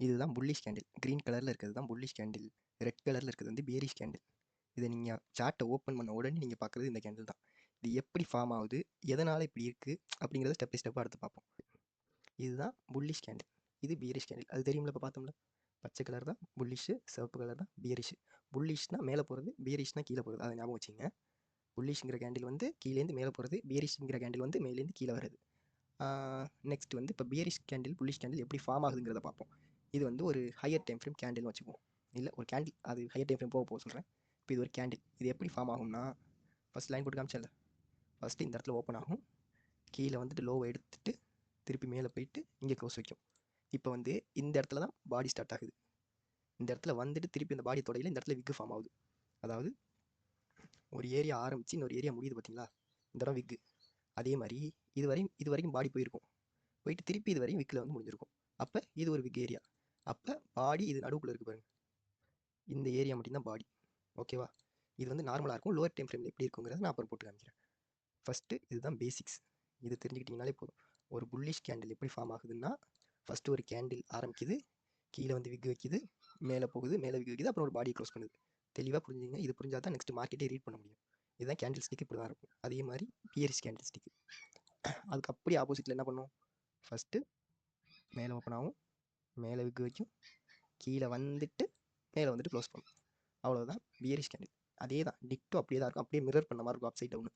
இதுதான் bullish candle. Green கலரில் இருக்கிறது தான் புல்லிஷ் கேண்டில். ரெட் கலரில் இருக்கிறது வந்து பேரிஷ் கேண்டில். இதை நீங்கள் சார்ட்டை ஓப்பன் பண்ண உடனே நீங்கள் பார்க்குறது இந்த கேண்டில் தான். இது எப்படி ஃபார்ம் ஆகுது, எதனால் இப்படி இருக்குது அப்படிங்கிறத ஸ்டெப் பை ஸ்டெப்பாக எடுத்து பார்ப்போம். இதுதான் புல்லிஷ் கேண்டில், இது பியரிஷ் கேண்டில். அது தெரியும்ல, இப்போ பார்த்தோம்ல, பச்சை கலர் தான் புல்லிஷு, சிவப்பு கலர் தான் பியரிஷ். புல்லிஷ்னா மேலே போகிறது, பியரிஷ்னா கீழே போகிறது. அதை ஞாபகம் வச்சுங்க. புல்லிஷ்ங்கிற கேண்டில் வந்து கீழேருந்து மேலே போகிறது, பியரிஷ்ங்கிற கேண்டில் வந்து மேலேருந்து கீழே வருது. நெக்ஸ்ட் வந்து இப்போ பியரிஷ் கேண்டில் புல்லிஷ் கேண்டில் எப்படி ஃபார்ம் ஆகுதுங்கிறத பார்ப்போம். இது வந்து ஒரு ஹையர் டைம் ஃப்ரேம் கேண்டில்னு வச்சுக்குவோம். இல்லை ஒரு கேண்டில், அது ஹையர் டைம் ஃப்ரேம் போக சொல்கிறேன். இப்போ இது ஒரு கேண்டில். இது எப்படி ஃபார்ம் ஆகும்னா, ஃபஸ்ட் லைன் போட்டு காமிச்சல, ஃபஸ்ட்டு இந்த இடத்துல ஓப்பன் ஆகும், கீழே வந்துட்டு லோவை எடுத்துட்டு திருப்பி மேலே போயிட்டு இங்கே க்ளோஸ் வைக்கும். இப்போ வந்து இந்த இடத்துல தான் பாடி ஸ்டார்ட் ஆகுது. இந்த இடத்துல வந்துட்டு திருப்பி இந்த பாடி தொடையில் இந்த இடத்துல விக்கு ஃபார்ம் ஆகுது. அதாவது ஒரு ஏரியா ஆரம்பித்து இன்னொரு ஏரியா முடியுது பார்த்தீங்களா, இந்த இடம் விக்கு. அதே மாதிரி இது வரைக்கும் பாடி போயிருக்கும், போயிட்டு திருப்பி இது வரையும் விக்கில் வந்து முடிஞ்சிருக்கும். அப்போ இது ஒரு விக் ஏரியா. அப்போ பாடி இது நடுவுக்குள்ளே இருக்குது பாருங்க, இந்த ஏரியா மட்டும்தான் பாடி. ஓகேவா? இது வந்து நார்மலாக இருக்கும். லோவர் டைம் ஃப்ரேமில் எப்படி இருக்குங்கிறத நான் அப்புறம் போட்டு காமிக்கிறேன். ஃபஸ்ட்டு இதுதான் பேசிக்ஸ். இது தெரிஞ்சுக்கிட்டிங்கனாலே போதும். ஒரு புல்லிஷ் கேண்டில் எப்படி ஃபார்ம் ஆகுதுன்னா, ஃபஸ்ட்டு ஒரு கேண்டில் ஆரம்பிக்குது, கீழே வந்து விக் வைக்குது, மேலே போகுது, மேலே விக் வைக்குது, அப்புறம் ஒரு பாடியை க்ளோஸ் பண்ணுது. தெளிவாக புரிஞ்சுங்க. இது புரிஞ்சால் தான் நெக்ஸ்ட் மார்க்கெட்டே ரீட் பண்ண முடியும். இதுதான் கேண்டில் ஸ்டிக், இப்படி தான் இருக்கும். அதே மாதிரி பியரிஷ் கேண்டில் ஸ்டிக். அதுக்கு அப்படி ஆப்போசிட்டில் என்ன பண்ணும், ஃபஸ்ட்டு மேலே ஓப்பன் ஆகும், மேலே விக் வைக்கும், கீழே வந்துட்டு மேலே வந்துட்டு க்ளோஸ் பண்ணும். அவ்வளோதான் பியரிஷ் கேண்டில். அதே தான் டிக்டோ அப்படியே தான் இருக்கும். அப்படியே மிரர் பண்ண மாதிரி இருக்கும் அப் சைட் டவுன்.